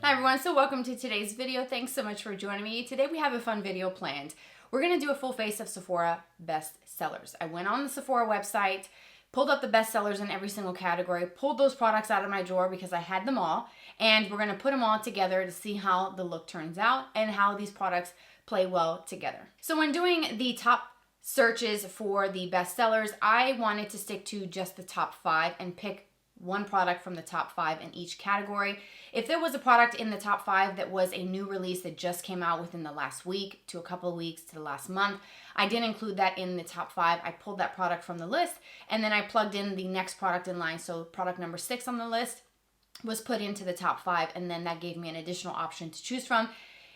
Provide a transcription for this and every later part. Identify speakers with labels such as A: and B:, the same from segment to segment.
A: Hi everyone, so welcome to today's video. Thanks so much for joining me. Today we have a fun video planned. We're going to do a full face of Sephora Bestsellers. I went on the Sephora website, pulled up the bestsellers in every single category, pulled those products out of my drawer because I had them all, and we're going to put them all together to see how the look turns out and how these products play well together. So when doing the top searches for the bestsellers, I wanted to stick to just the top 5 and pick one product from the top 5 in each category. If there was a product in the top 5 that was a new release that just came out within the last week to a couple of weeks to the last month, I didn't include that in the top 5. I pulled that product from the list and then I plugged in the next product in line. So product number 6 on the list was put into the top 5, and then that gave me an additional option to choose from.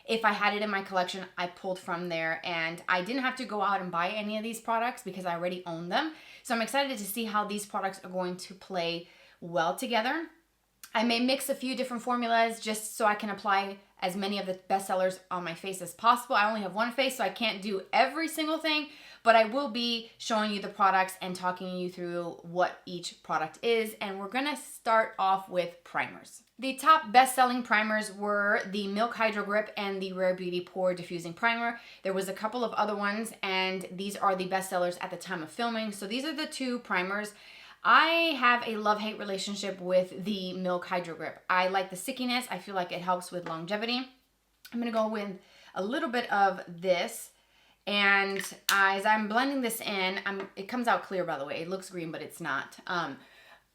A: If I had it in my collection, I pulled from there, and I didn't have to go out and buy any of these products because I already own them. So I'm excited to see how these products are going to play well together. I may mix a few different formulas just so I can apply as many of the bestsellers on my face as possible. I only have one face, so I can't do every single thing, but I will be showing you the products and talking you through what each product is. And we're gonna start off with primers. The top best-selling primers were the Milk Hydro Grip and the Rare Beauty Pore Diffusing Primer. There was a couple of other ones, and these are the bestsellers at the time of filming. So these are the two primers. I have a love-hate relationship with the Milk Hydro Grip. I like the stickiness. I feel like it helps with longevity. I'm going to go with a little bit of this. And as I'm blending this in, it comes out clear, by the way. It looks green, but it's not.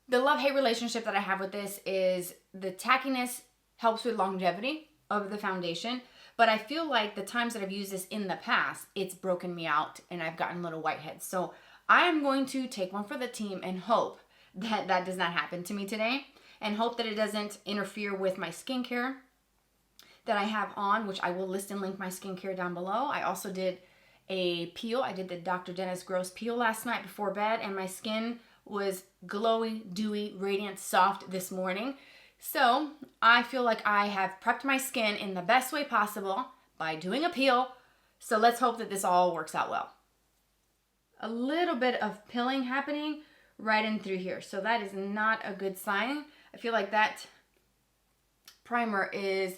A: The love-hate relationship that I have with this is the tackiness helps with longevity of the foundation. But I feel like the times that I've used this in the past, it's broken me out and I've gotten little whiteheads. So I am going to take one for the team and hope that that does not happen to me today, and hope that it doesn't interfere with my skincare that I have on, which I will list and link my skincare down below. I also did a peel. I did the Dr. Dennis Gross peel last night before bed, and my skin was glowy, dewy, radiant, soft this morning. So I feel like I have prepped my skin in the best way possible by doing a peel. So let's hope that this all works out well. A little bit of pilling happening right in through here. So that is not a good sign. I feel like that primer is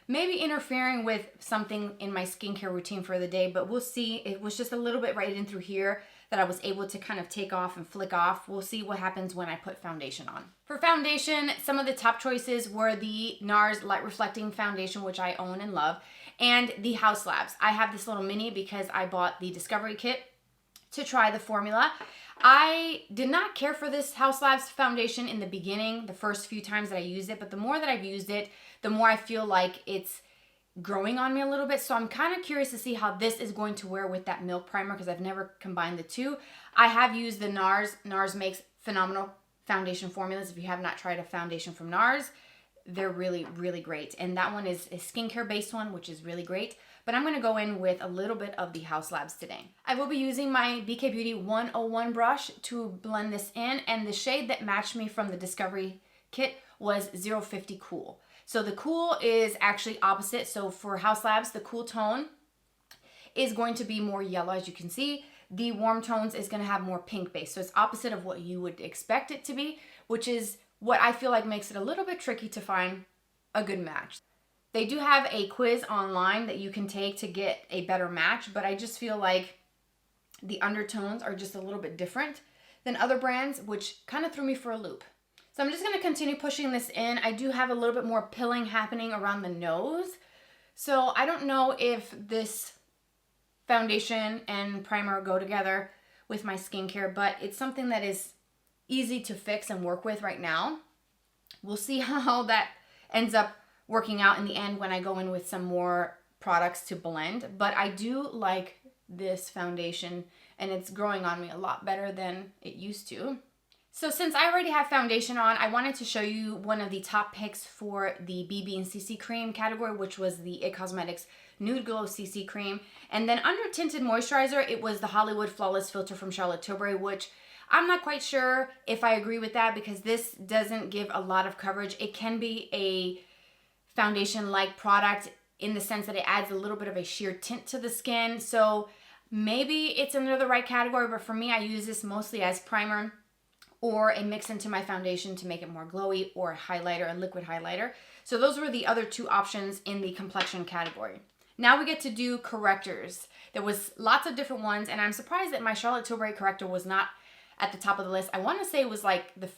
A: maybe interfering with something in my skincare routine for the day, but we'll see. It was just a little bit right in through here that I was able to kind of take off and flick off. We'll see what happens when I put foundation on. For foundation, some of the top choices were the NARS Light Reflecting Foundation, which I own and love, and the Haus Labs. I have this little mini because I bought the Discovery Kit to try the formula. I did not care for this Haus Labs foundation in the beginning, the first few times that I used it, but the more that I've used it, the more I feel like it's growing on me a little bit. So I'm kind of curious to see how this is going to wear with that milk primer because I've never combined the two. I have used the NARS. NARS makes phenomenal foundation formulas. If you have not tried a foundation from NARS, they're really, really great. And that one is a skincare based one, which is really great. But I'm going to go in with a little bit of the Haus Labs today. I will be using my BK Beauty 101 brush to blend this in, and the shade that matched me from the Discovery Kit was 050 Cool. So the cool is actually opposite. So for Haus Labs, the cool tone is going to be more yellow, as you can see. The warm tones is going to have more pink base. So it's opposite of what you would expect it to be, which is what I feel like makes it a little bit tricky to find a good match. They do have a quiz online that you can take to get a better match, but I just feel like the undertones are just a little bit different than other brands, which kind of threw me for a loop. So I'm just going to continue pushing this in. I do have a little bit more pilling happening around the nose. So I don't know if this foundation and primer go together with my skincare, but it's something that is easy to fix and work with right now. We'll see how that ends up working out in the end when I go in with some more products to blend. But I do like this foundation, and it's growing on me a lot better than it used to. So since I already have foundation on, I wanted to show you one of the top picks for the BB and CC cream category, which was the IT Cosmetics Nude Glow CC cream. And then under tinted moisturizer, it was the Hollywood Flawless Filter from Charlotte Tilbury, which I'm not quite sure if I agree with that because this doesn't give a lot of coverage. It can be a foundation-like product in the sense that it adds a little bit of a sheer tint to the skin. So maybe it's under the right category, but for me, I use this mostly as primer or a mix into my foundation to make it more glowy, or a highlighter, a liquid highlighter. So those were the other two options in the complexion category. Now we get to do correctors. There was lots of different ones, and I'm surprised that my Charlotte Tilbury corrector was not at the top of the list. I want to say it was like the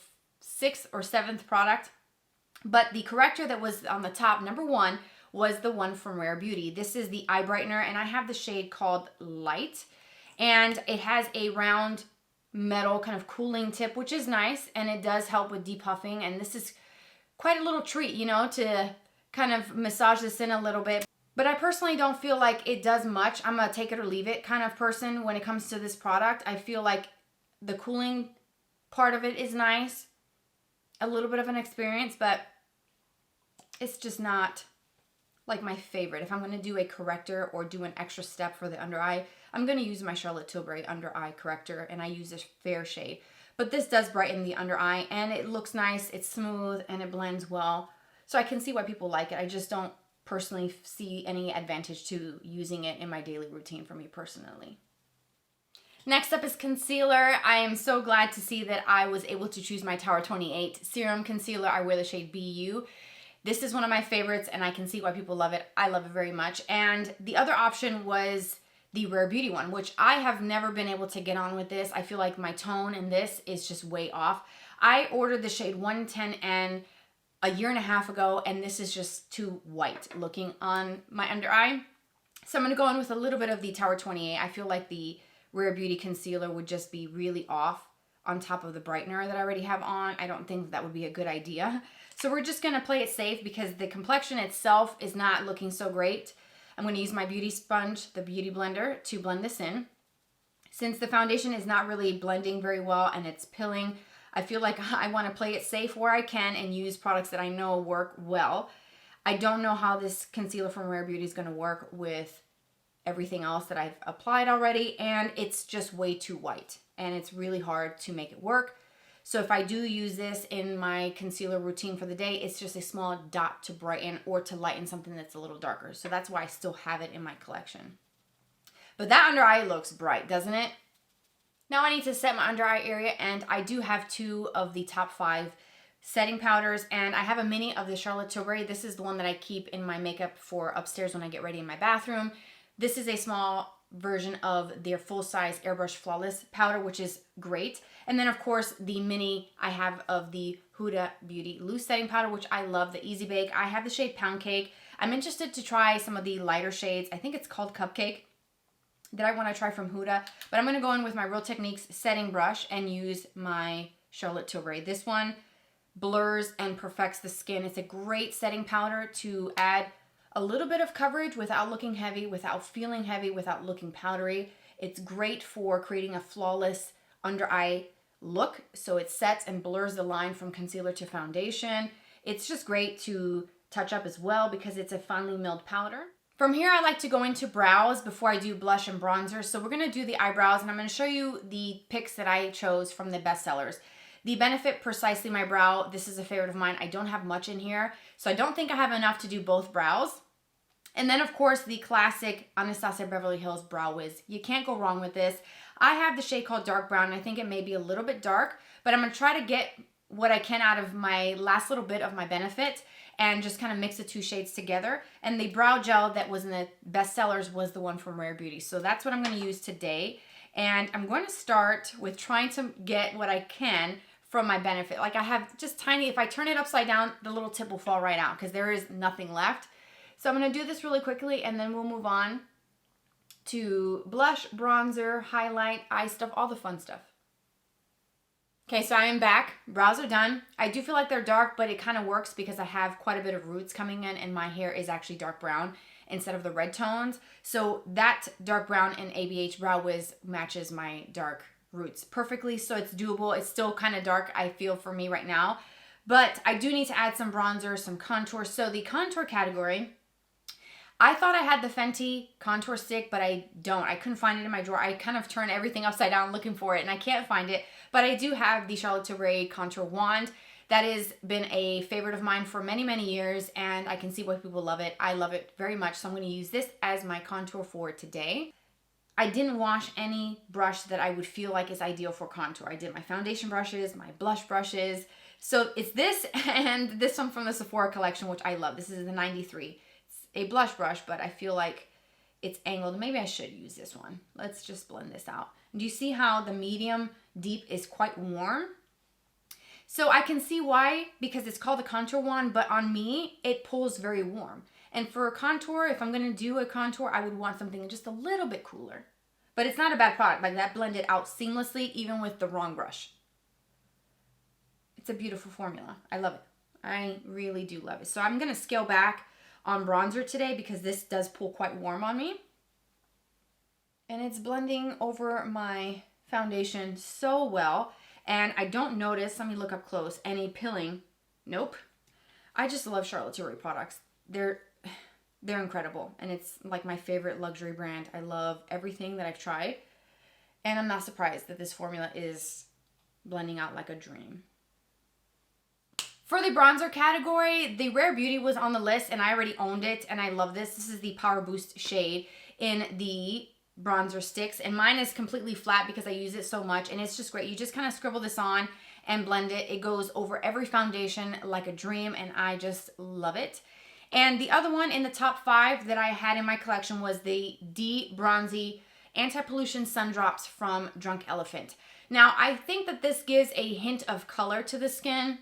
A: 6th or 7th product, but the corrector that was on the top, number 1, was the one from Rare Beauty. This is the eye brightener, and I have the shade called Light, and it has a round metal kind of cooling tip, which is nice, and it does help with depuffing, and this is quite a little treat, you know, to kind of massage this in a little bit. But I personally don't feel like it does much. I'm a take it or leave it kind of person when it comes to this product. I feel like the cooling part of it is nice, a little bit of an experience, but it's just not like my favorite. If I'm going to do a corrector or do an extra step for the under eye, I'm going to use my Charlotte Tilbury under eye corrector, and I use a fair shade. But this does brighten the under eye, and it looks nice, it's smooth, and it blends well. So I can see why people like it. I just don't personally see any advantage to using it in my daily routine for me personally. Next up is concealer. I am so glad to see that I was able to choose my Tower 28 Serum Concealer. I wear the shade BU. This is one of my favorites, and I can see why people love it. I love it very much. And the other option was the Rare Beauty one, which I have never been able to get on with this. I feel like my tone in this is just way off. I ordered the shade 110N a year and a half ago, and this is just too white looking on my under eye. So I'm going to go in with a little bit of the Tower 28. I feel like the Rare Beauty concealer would just be really off on top of the brightener that I already have on. I don't think that would be a good idea. So we're just going to play it safe because the complexion itself is not looking so great. I'm going to use my beauty sponge, the beauty blender, to blend this in. Since the foundation is not really blending very well and it's pilling, I feel like I want to play it safe where I can and use products that I know work well. I don't know how this concealer from Rare Beauty is going to work with everything else that I've applied already, and it's just way too white, and it's really hard to make it work. So if I do use this in my concealer routine for the day, it's just a small dot to brighten or to lighten something that's a little darker. So that's why I still have it in my collection. But that under eye looks bright, doesn't it? Now I need to set my under eye area, and I do have 2 of the top 5 setting powders, and I have a mini of the Charlotte Tilbury. This is the one that I keep in my makeup for upstairs when I get ready in my bathroom. This is a small version of their full-size Airbrush Flawless powder, which is great. And then, of course, the mini I have of the Huda Beauty Loose Setting Powder, which I love, the Easy Bake. I have the shade Pound Cake. I'm interested to try some of the lighter shades. I think it's called Cupcake that I want to try from Huda. But I'm going to go in with my Real Techniques setting brush and use my Charlotte Tilbury. This one blurs and perfects the skin. It's a great setting powder to add a little bit of coverage without looking heavy, without feeling heavy, without looking powdery. It's great for creating a flawless under eye look. So it sets and blurs the line from concealer to foundation. It's just great to touch up as well because it's a finely milled powder. From here, I like to go into brows before I do blush and bronzer. So we're going to do the eyebrows, and I'm going to show you the picks that I chose from the bestsellers. The Benefit Precisely My Brow, this is a favorite of mine. I don't have much in here, so I don't think I have enough to do both brows. And then, of course, the classic Anastasia Beverly Hills Brow Wiz. You can't go wrong with this. I have the shade called Dark Brown. I think it may be a little bit dark, but I'm going to try to get what I can out of my last little bit of my Benefit and just kind of mix the 2 shades together. And the brow gel that was in the bestsellers was the one from Rare Beauty. So that's what I'm going to use today. And I'm going to start with trying to get what I can from my Benefit. Like I have just tiny, if I turn it upside down, the little tip will fall right out because there is nothing left. So I'm going to do this really quickly, and then we'll move on to blush, bronzer, highlight, eye stuff, all the fun stuff. Okay, so I am back. Brows are done. I do feel like they're dark, but it kind of works because I have quite a bit of roots coming in, and my hair is actually dark brown instead of the red tones. So that dark brown in ABH Brow Wiz matches my dark roots perfectly, so it's doable. It's still kind of dark, I feel, for me right now. But I do need to add some bronzer, some contour. So the contour category, I thought I had the Fenty contour stick, but I don't. I couldn't find it in my drawer. I kind of turned everything upside down looking for it, and I can't find it. But I do have the Charlotte Tilbury contour wand. That has been a favorite of mine for many, many years, and I can see why people love it. I love it very much, so I'm going to use this as my contour for today. I didn't wash any brush that I would feel like is ideal for contour. I did my foundation brushes, my blush brushes. So it's this and this one from the Sephora collection, which I love. This is the 93. It's a blush brush, but I feel like it's angled. Maybe I should use this one. Let's just blend this out. Do you see how the medium deep is quite warm? So I can see why, because it's called the contour wand, but on me, it pulls very warm. And for a contour, if I'm gonna do a contour, I would want something just a little bit cooler. But it's not a bad product. Like, that blended out seamlessly, even with the wrong brush. It's a beautiful formula. I love it. I really do love it. So I'm gonna scale back on bronzer today because this does pull quite warm on me. And it's blending over my foundation so well. And I don't notice, let me look up close, any pilling. Nope. I just love Charlotte Tilbury products. They're incredible. And it's like my favorite luxury brand. I love everything that I've tried. And I'm not surprised that this formula is blending out like a dream. For the bronzer category, the Rare Beauty was on the list and I already owned it. And I love this. This is the Power Boost shade in the bronzer sticks, and mine is completely flat because I use it so much, and it's just great. You just kind of scribble this on and blend it. It goes over every foundation like a dream, and I just love it. And the other one in the top 5 that I had in my collection was the D-Bronzi Anti-Pollution Sun Drops from Drunk Elephant. Now, I think that this gives a hint of color to the skin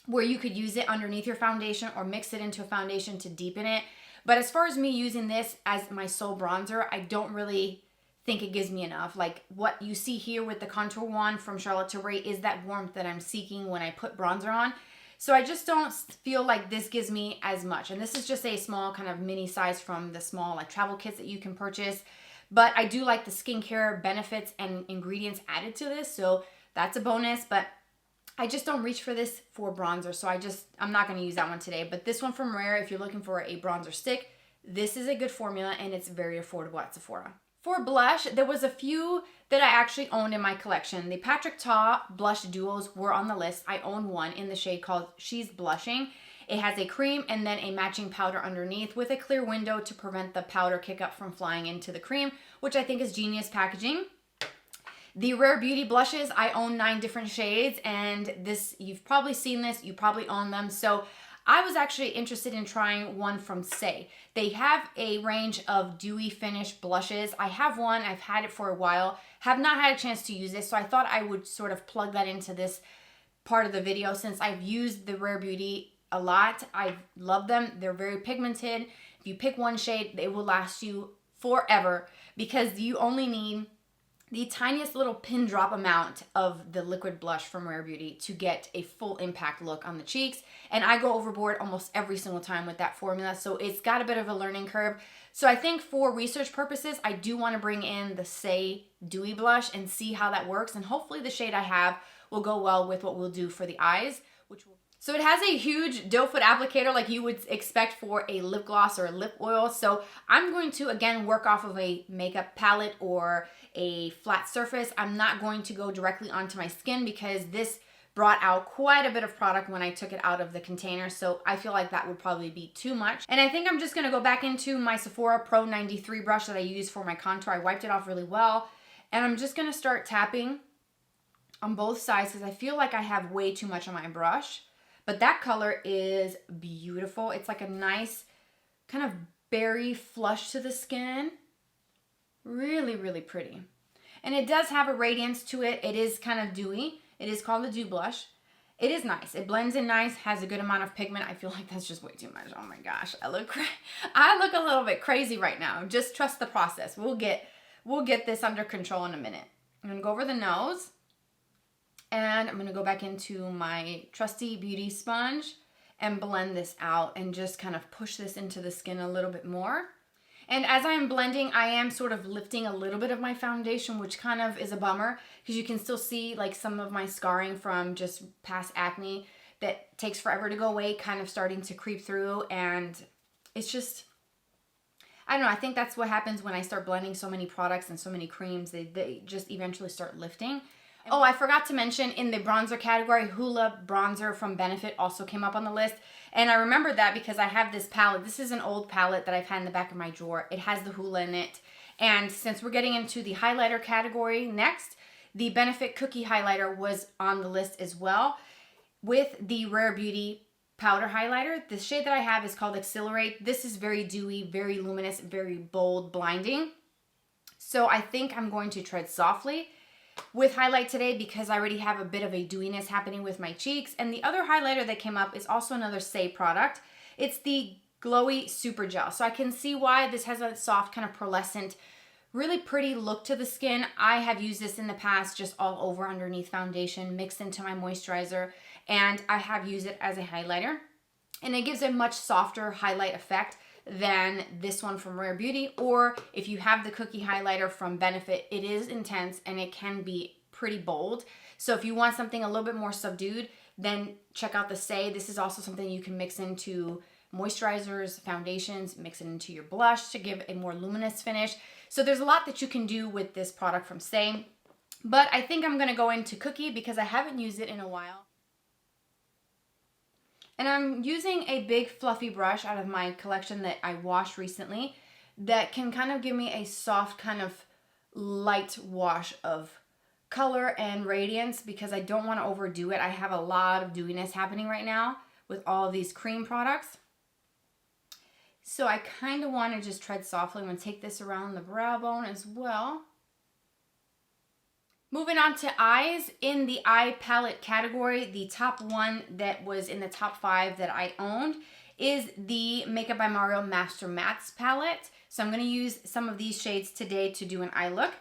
A: where you could use it underneath your foundation or mix it into a foundation to deepen it. But as far as me using this as my sole bronzer, I don't really think it gives me enough. Like, what you see here with the contour wand from Charlotte Tilbury is that warmth that I'm seeking when I put bronzer on. So I just don't feel like this gives me as much. And this is just a small kind of mini size from the small like travel kits that you can purchase. But I do like the skincare benefits and ingredients added to this. So that's a bonus. But I just don't reach for this for bronzer, so I'm not going to use that one today. But this one from Rare, if you're looking for a bronzer stick, this is a good formula, and it's very affordable at Sephora. For blush, there was a few that I actually owned in my collection. The Patrick Ta blush duos were on the list. I own one in the shade called She's Blushing. It has a cream and then a matching powder underneath with a clear window to prevent the powder kick up from flying into the cream, which I think is genius packaging. The Rare Beauty blushes, I own 9 different shades, and this, you've probably seen this, you probably own them. So I was actually interested in trying one from Saie. They have a range of dewy finish blushes. I have one, I've had it for a while, have not had a chance to use it, so I thought I would sort of plug that into this part of the video since I've used the Rare Beauty a lot. I love them. They're very pigmented. If you pick one shade, they will last you forever because you only need the tiniest little pin drop amount of the liquid blush from Rare Beauty to get a full impact look on the cheeks. And I go overboard almost every single time with that formula, so it's got a bit of a learning curve. So I think for research purposes, I do want to bring in the Saie Dewy Blush and see how that works. And hopefully the shade I have will go well with what we'll do for the eyes. So it has a huge doe foot applicator like you would expect for a lip gloss or a lip oil. So I'm going to, again, work off of a makeup palette or a flat surface. I'm not going to go directly onto my skin because this brought out quite a bit of product when I took it out of the container. So I feel like that would probably be too much. And I think I'm just going to go back into my Sephora Pro 93 brush that I use for my contour. I wiped it off really well. And I'm just going to start tapping on both sides because I feel like I have way too much on my brush. But that color is beautiful. It's like a nice kind of berry flush to the skin. Really, really pretty. And it does have a radiance to it. It is kind of dewy. It is called the Dew Blush. It is nice. It blends in nice, has a good amount of pigment. I feel like that's just way too much. Oh my gosh, I look a little bit crazy right now. Just trust the process. We'll get this under control in a minute. I'm gonna go over the nose. And I'm going to go back into my trusty beauty sponge and blend this out and just kind of push this into the skin a little bit more. And as I'm blending, I am sort of lifting a little bit of my foundation, which kind of is a bummer because you can still see like some of my scarring from just past acne that takes forever to go away kind of starting to creep through. And it's just, I don't know, I think that's what happens when I start blending so many products and so many creams. They just eventually start lifting. Oh, I forgot to mention in the bronzer category, Huda bronzer from Benefit also came up on the list. And I remember that because I have this palette. This is an old palette that I've had in the back of my drawer. It has the Huda in it. And since we're getting into the highlighter category next, the Benefit Cookie Highlighter was on the list as well with the Rare Beauty powder highlighter. The shade that I have is called Accelerate. This is very dewy, very luminous, very bold, blinding. So I think I'm going to tread softly with highlight today because I already have a bit of a dewiness happening with my cheeks. And the other highlighter that came up is also another Saie product. It's the Glowy Super Gel. So I can see why this has a soft kind of pearlescent, really pretty look to the skin. I have used this in the past just all over underneath foundation, mixed into my moisturizer, and I have used it as a highlighter. And it gives a much softer highlight effect than this one from Rare Beauty, or if you have the cookie highlighter from Benefit, it is intense and it can be pretty bold. So if you want something a little bit more subdued, then check out the Saie. This is also something you can mix into moisturizers, foundations, mix it into your blush to give a more luminous finish. So there's a lot that you can do with this product from Saie, but I think I'm gonna go into Cookie because I haven't used it in a while. And I'm using a big fluffy brush out of my collection that I washed recently that can kind of give me a soft kind of light wash of color and radiance because I don't want to overdo it. I have a lot of dewiness happening right now with all of these cream products. So I kind of want to just tread softly. I'm going to take this around the brow bone as well. Moving on to eyes, in the eye palette category, the top one that was in the top 5 that I owned is the Makeup by Mario Master Mattes palette. So I'm going to use some of these shades today to do an eye look.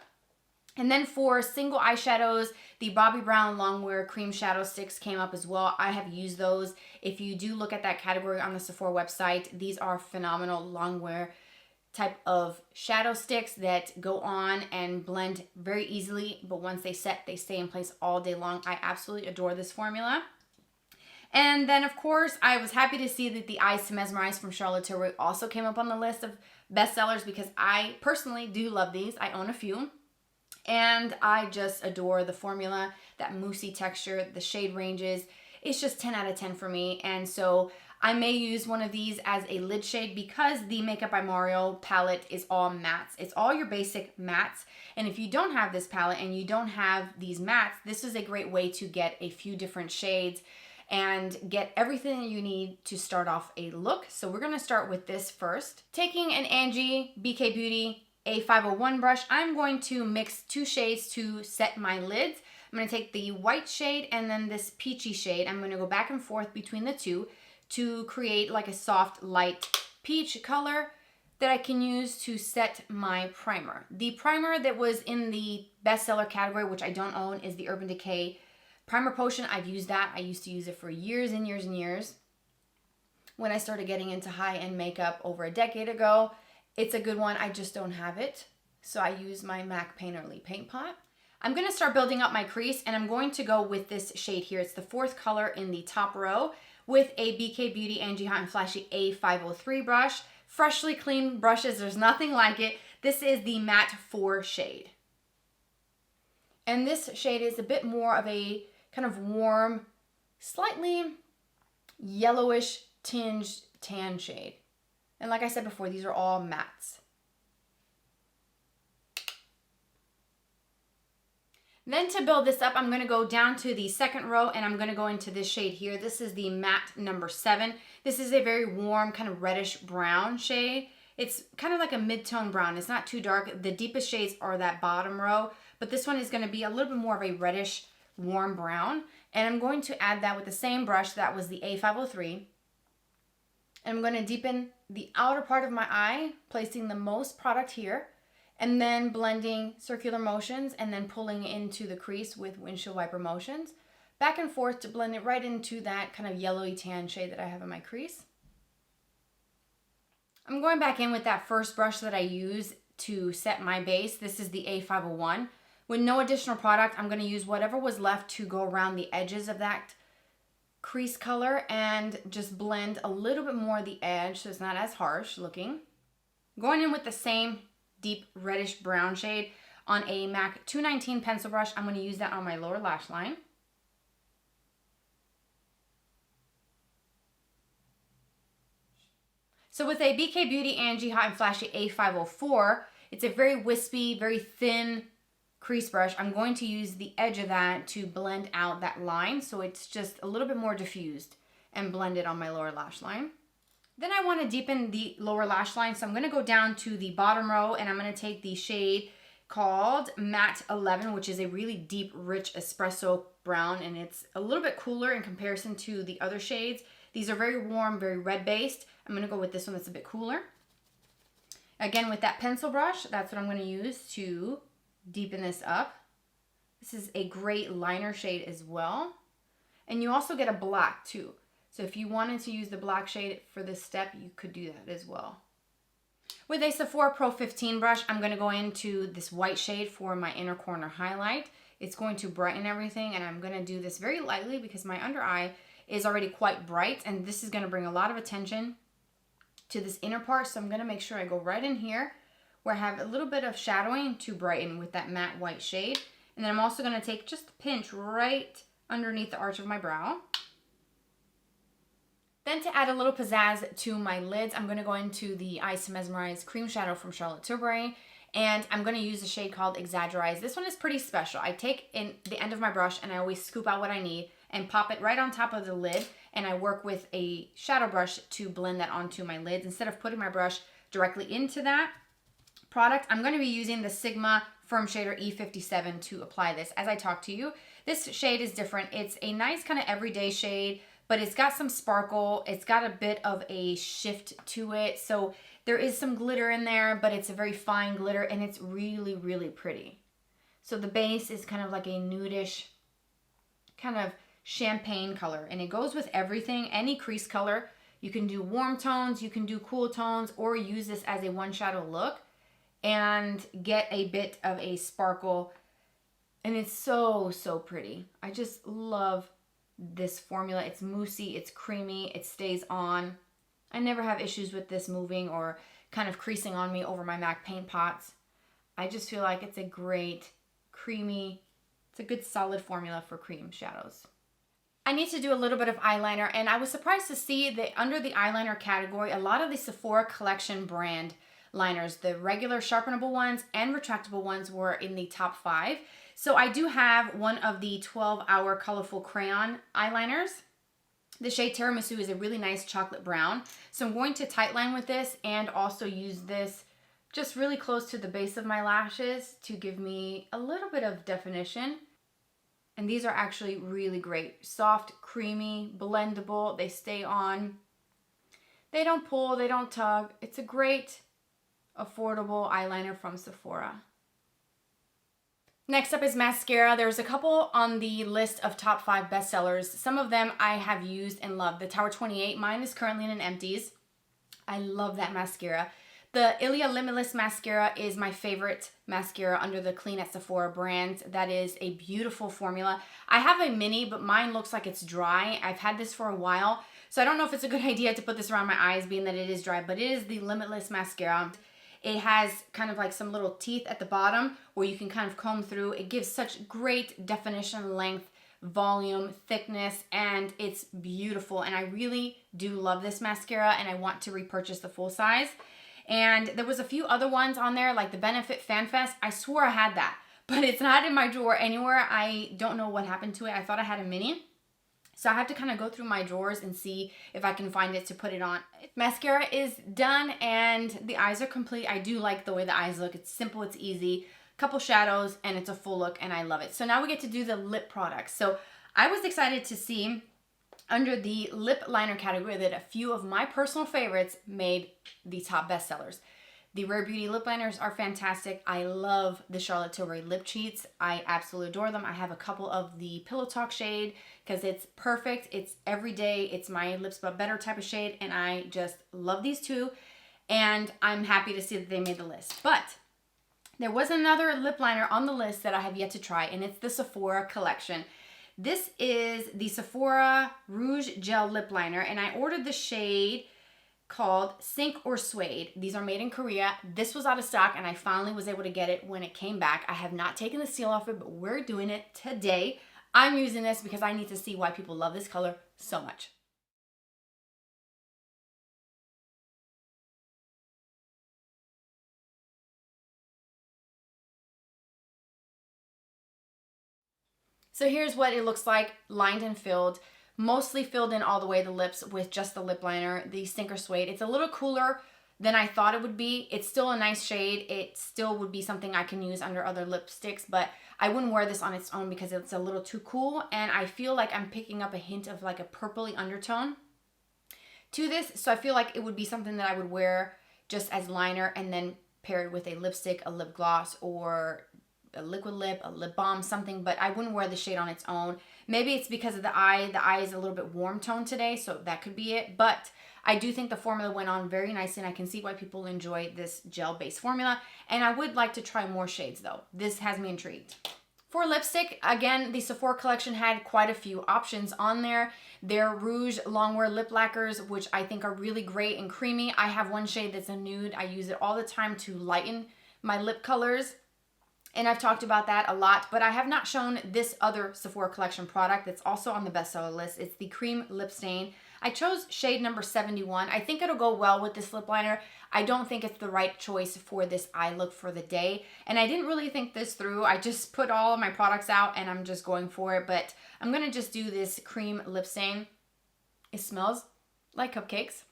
A: And then for single eyeshadows, the Bobbi Brown Longwear Cream Shadow Sticks came up as well. I have used those. If you do look at that category on the Sephora website, these are phenomenal longwear type of shadow sticks that go on and blend very easily, but once they set, they stay in place all day long. I absolutely adore this formula. And then of course, I was happy to see that the Eyes to Mesmerize from Charlotte Tilbury also came up on the list of bestsellers because I personally do love these. I own a few and I just adore the formula, that moussey texture, the shade ranges. It's just 10 out of 10 for me. And so I may use one of these as a lid shade because the Makeup by Mario palette is all mattes. It's all your basic mattes. And if you don't have this palette and you don't have these mattes, this is a great way to get a few different shades and get everything that you need to start off a look. So we're gonna start with this first. Taking an Angie BK Beauty A501 brush, I'm going to mix 2 shades to set my lids. I'm gonna take the white shade and then this peachy shade. I'm gonna go back and forth between the two to create like a soft light peach color that I can use to set my primer. The primer that was in the bestseller category, which I don't own, is the Urban Decay Primer Potion. I've used that. I used to use it for years and years and years when I started getting into high-end makeup over a decade ago. It's a good one. I just don't have it. So I use my MAC Painterly Paint Pot. I'm going to start building up my crease and I'm going to go with this shade here. It's the 4th color in the top row with a BK Beauty Angie Hot and Flashy A503 brush. Freshly cleaned brushes, there's nothing like it. This is the Matte 4 shade. And this shade is a bit more of a kind of warm, slightly yellowish tinged tan shade. And like I said before, these are all mattes. Then to build this up, I'm going to go down to the 2nd row and I'm going to go into this shade here. This is the matte number 7. This is a very warm kind of reddish brown shade. It's kind of like a mid-tone brown. It's not too dark. The deepest shades are that bottom row, but this one is going to be a little bit more of a reddish warm brown. And I'm going to add that with the same brush that was the A503. And I'm going to deepen the outer part of my eye, placing the most product here, and then blending circular motions and then pulling into the crease with windshield wiper motions, back and forth to blend it right into that kind of yellowy tan shade that I have in my crease. I'm going back in with that first brush that I use to set my base. This is the A501. With no additional product, I'm going to use whatever was left to go around the edges of that crease color and just blend a little bit more of the edge so it's not as harsh looking. Going in with the same deep reddish brown shade on a MAC 219 pencil brush. I'm going to use that on my lower lash line. So with a BK Beauty Angie Hot and Flashy A504, It's a very wispy, very thin crease brush. I'm going to use the edge of that to blend out that line so it's just a little bit more diffused and blend it on my lower lash line. Then I want to deepen the lower lash line, so I'm going to go down to the bottom row and I'm going to take the shade called Matte 11, which is a really deep, rich espresso brown, and it's a little bit cooler in comparison to the other shades. These are very warm, very red based. I'm going to go with this one that's a bit cooler. Again, with that pencil brush, that's what I'm going to use to deepen this up. This is a great liner shade as well. And you also get a black too. So if you wanted to use the black shade for this step, you could do that as well. With a Sephora Pro 15 brush, I'm going to go into this white shade for my inner corner highlight. It's going to brighten everything, and I'm going to do this very lightly because my under eye is already quite bright, and this is going to bring a lot of attention to this inner part. So I'm going to make sure I go right in here where I have a little bit of shadowing to brighten with that matte white shade. And then I'm also going to take just a pinch right underneath the arch of my brow. Then to add a little pizzazz to my lids, I'm going to go into the Ice to Mesmerize Cream Shadow from Charlotte Tilbury. And I'm going to use a shade called Exaggerize. This one is pretty special. I take in the end of my brush and I always scoop out what I need and pop it right on top of the lid. And I work with a shadow brush to blend that onto my lids. Instead of putting my brush directly into that product, I'm going to be using the Sigma Firm Shader E57 to apply this. As I talk to you, this shade is different. It's a nice kind of everyday shade, but it's got some sparkle. It's got a bit of a shift to it. So there is some glitter in there, but it's a very fine glitter and it's really, really pretty. So the base is kind of like a nudish kind of champagne color, and it goes with everything, any crease color. You can do warm tones, you can do cool tones, or use this as a one shadow look and get a bit of a sparkle. And it's so, so pretty. I just love this formula. It's moussey, it's creamy, it stays on. I never have issues with this moving or kind of creasing on me over my MAC paint pots. I just feel like it's a great creamy, it's a good solid formula for cream shadows. I need to do a little bit of eyeliner, and I was surprised to see that under the eyeliner category, a lot of the Sephora Collection brand liners, the regular sharpenable ones and retractable ones, were in the top 5. So I do have one of the 12-hour colorful crayon eyeliners. The shade Tiramisu is a really nice chocolate brown. So I'm going to tightline with this and also use this just really close to the base of my lashes to give me a little bit of definition. And these are actually really great. Soft, creamy, blendable. They stay on. They don't pull, they don't tug. It's a great, affordable eyeliner from Sephora. Next up is mascara. There's a couple on the list of top 5 bestsellers. Some of them I have used and loved. The Tower 28, mine is currently in an empties. I love that mascara. The Ilia Limitless mascara is my favorite mascara under the Clean at Sephora brand. That is a beautiful formula. I have a mini, but mine looks like it's dry. I've had this for a while, so I don't know if it's a good idea to put this around my eyes being that it is dry, but it is the Limitless mascara. It has kind of like some little teeth at the bottom where you can kind of comb through. It gives such great definition, length, volume, thickness, and it's beautiful. And I really do love this mascara, and I want to repurchase the full size. And there was a few other ones on there, like the Benefit Fan Fest. I swore I had that, but it's not in my drawer anywhere. I don't know what happened to it. I thought I had a mini. So I have to kind of go through my drawers and see if I can find it to put it on. Mascara is done and the eyes are complete. I do like the way the eyes look. It's simple, it's easy. Couple shadows, and it's a full look, and I love it. So now we get to do the lip products. So I was excited to see under the lip liner category that a few of my personal favorites made the top bestsellers. The Rare Beauty lip liners are fantastic. I love the Charlotte Tilbury lip cheats. I absolutely adore them. I have a couple of the Pillow Talk shade because it's perfect. It's everyday. It's my lips but better type of shade, and I just love these two, and I'm happy to see that they made the list. But there was another lip liner on the list that I have yet to try, and it's the Sephora Collection. This is the Sephora Rouge Gel Lip Liner, and I ordered the shade called Sink or Suede. These are made in Korea. This was out of stock, and I finally was able to get it when it came back. I have not taken the seal off it, but we're doing it today. I'm using this because I need to see why people love this color so much. So here's what it looks like, lined and filled. Mostly filled in all the way the lips with just the lip liner, the Stinker Suede. It's a little cooler than I thought it would be. It's still a nice shade. It still would be something I can use under other lipsticks, but I wouldn't wear this on its own because it's a little too cool, and I feel like I'm picking up a hint of like a purpley undertone to this, so I feel like it would be something that I would wear just as liner and then paired with a lipstick, a lip gloss, or a liquid lip, a lip balm, something, but I wouldn't wear the shade on its own. Maybe it's because of the eye. The eye is a little bit warm tone today, so that could be it, but I do think the formula went on very nicely, and I can see why people enjoy this gel-based formula, and I would like to try more shades, though. This has me intrigued. For lipstick, again, the Sephora collection had quite a few options on there. Their Rouge Longwear Lip Lacquers, which I think are really great and creamy. I have one shade that's a nude. I use it all the time to lighten my lip colors, and I've talked about that a lot, but I have not shown this other Sephora collection product that's also on the bestseller list. It's the Cream Lip Stain. I chose shade number 71. I think it'll go well with this lip liner. I don't think it's the right choice for this eye look for the day. And I didn't really think this through. I just put all of my products out and I'm just going for it. But I'm going to just do this cream lip stain. It smells like cupcakes.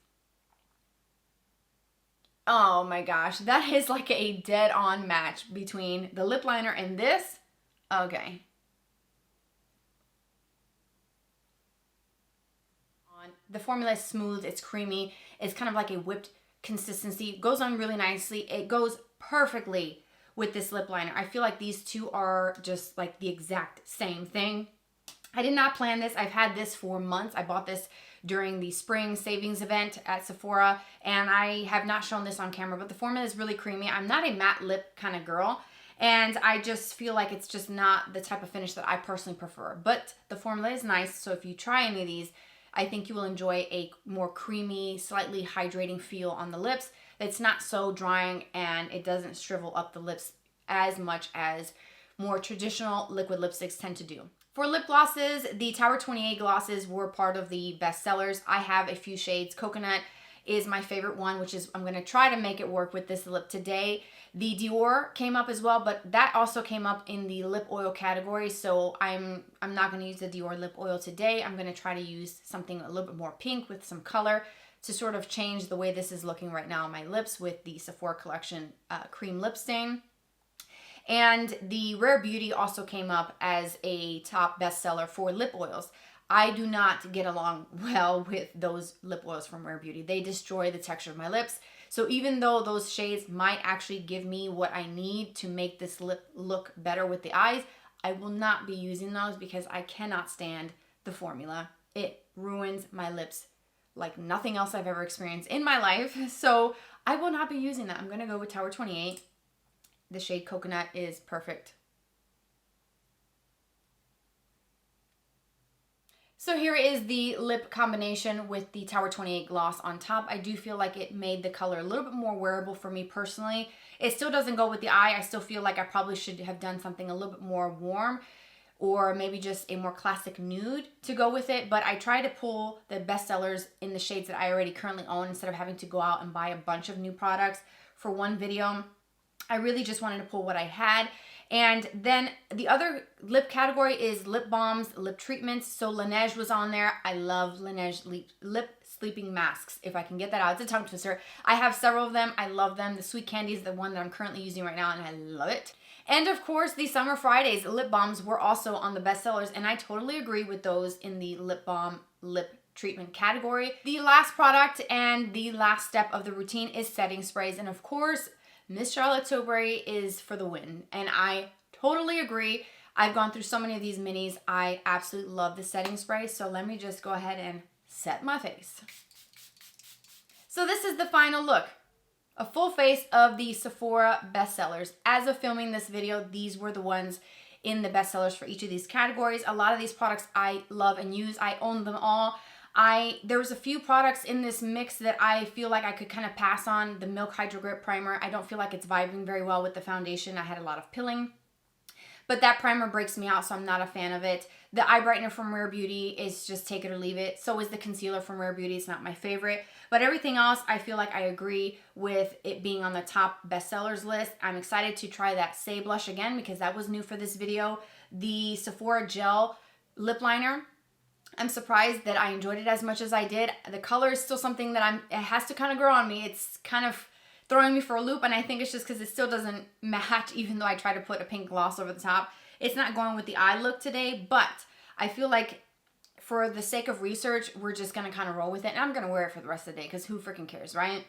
A: Oh my gosh. That is like a dead-on match between the lip liner and this. Okay. The formula is smooth, it's creamy, it's kind of like a whipped consistency. It goes on really nicely. It goes perfectly with this lip liner. I feel like these two are just like the exact same thing. I did not plan this. I've had this for months. I bought this during the spring savings event at Sephora, and I have not shown this on camera, but the formula is really creamy. I'm not a matte lip kind of girl, and I just feel like it's just not the type of finish that I personally prefer. But the formula is nice, so if you try any of these, I think you will enjoy a more creamy, slightly hydrating feel on the lips. It's not so drying and it doesn't shrivel up the lips as much as more traditional liquid lipsticks tend to do. For lip glosses, the Tower 28 glosses were part of the bestsellers. I have a few shades. Coconut is my favorite one, which is I'm going to try to make it work with this lip today. The Dior came up as well, but that also came up in the lip oil category, so I'm not going to use the Dior lip oil today. I'm going to try to use something a little bit more pink with some color to sort of change the way this is looking right now on my lips with the Sephora collection cream lip stain. And the Rare Beauty also came up as a top bestseller for lip oils. I do not get along well with those lip oils from Rare Beauty. They destroy the texture of my lips. So even though those shades might actually give me what I need to make this lip look better with the eyes, I will not be using those because I cannot stand the formula. It ruins my lips like nothing else I've ever experienced in my life. So I will not be using that. I'm going to go with Tower 28. The shade Coconut is perfect. So here is the lip combination with the Tower 28 gloss on top. I do feel like it made the color a little bit more wearable for me personally. It still doesn't go with the eye. I still feel like I probably should have done something a little bit more warm or maybe just a more classic nude to go with it. But I try to pull the bestsellers in the shades that I already currently own instead of having to go out and buy a bunch of new products for one video. I really just wanted to pull what I had. And then the other lip category is lip balms, lip treatments. So Laneige was on there. I love Laneige lip sleeping masks. If I can get that out, it's a tongue twister. I have several of them. I love them. The Sweet Candy is the one that I'm currently using right now, and I love it. And of course, the Summer Fridays lip balms were also on the bestsellers, and I totally agree with those in the lip balm, lip treatment category. The last product and the last step of the routine is setting sprays, and of course, Miss Charlotte Tilbury is for the win, and I totally agree. I've gone through so many of these minis. I absolutely love the setting spray, so let me just go ahead and set my face. So this is the final look. A full face of the Sephora bestsellers. As of filming this video, these were the ones in the bestsellers for each of these categories. A lot of these products I love and use. I own them all. There was a few products in this mix that I feel like I could kind of pass on. The Milk Hydro Grip Primer, I don't feel like it's vibing very well with the foundation. I had a lot of pilling. But that primer breaks me out, so I'm not a fan of it. The eye brightener from Rare Beauty is just take it or leave it. So is the concealer from Rare Beauty. It's not my favorite. But everything else, I feel like I agree with it being on the top bestsellers list. I'm excited to try that Saie blush again because that was new for this video. the Sephora Gel Lip Liner. I'm surprised that I enjoyed it as much as I did. The color is still something that it has to kind of grow on me. It's kind of throwing me for a loop, and I think it's just because it still doesn't match, even though I try to put a pink gloss over the top. It's not going with the eye look today, but I feel like for the sake of research, we're just gonna kind of roll with it, and I'm gonna wear it for the rest of the day because who freaking cares, right?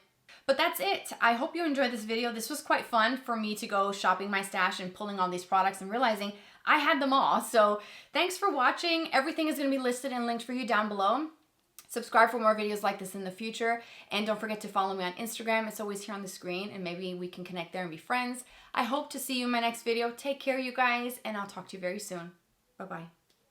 A: But that's it. I hope you enjoyed this video. This was quite fun for me to go shopping my stash and pulling all these products and realizing I had them all. So thanks for watching. Everything is going to be listed and linked for you down below. Subscribe for more videos like this in the future. And don't forget to follow me on Instagram. It's always here on the screen, and maybe we can connect there and be friends. I hope to see you in my next video. Take care, you guys, and I'll talk to you very soon. Bye-bye.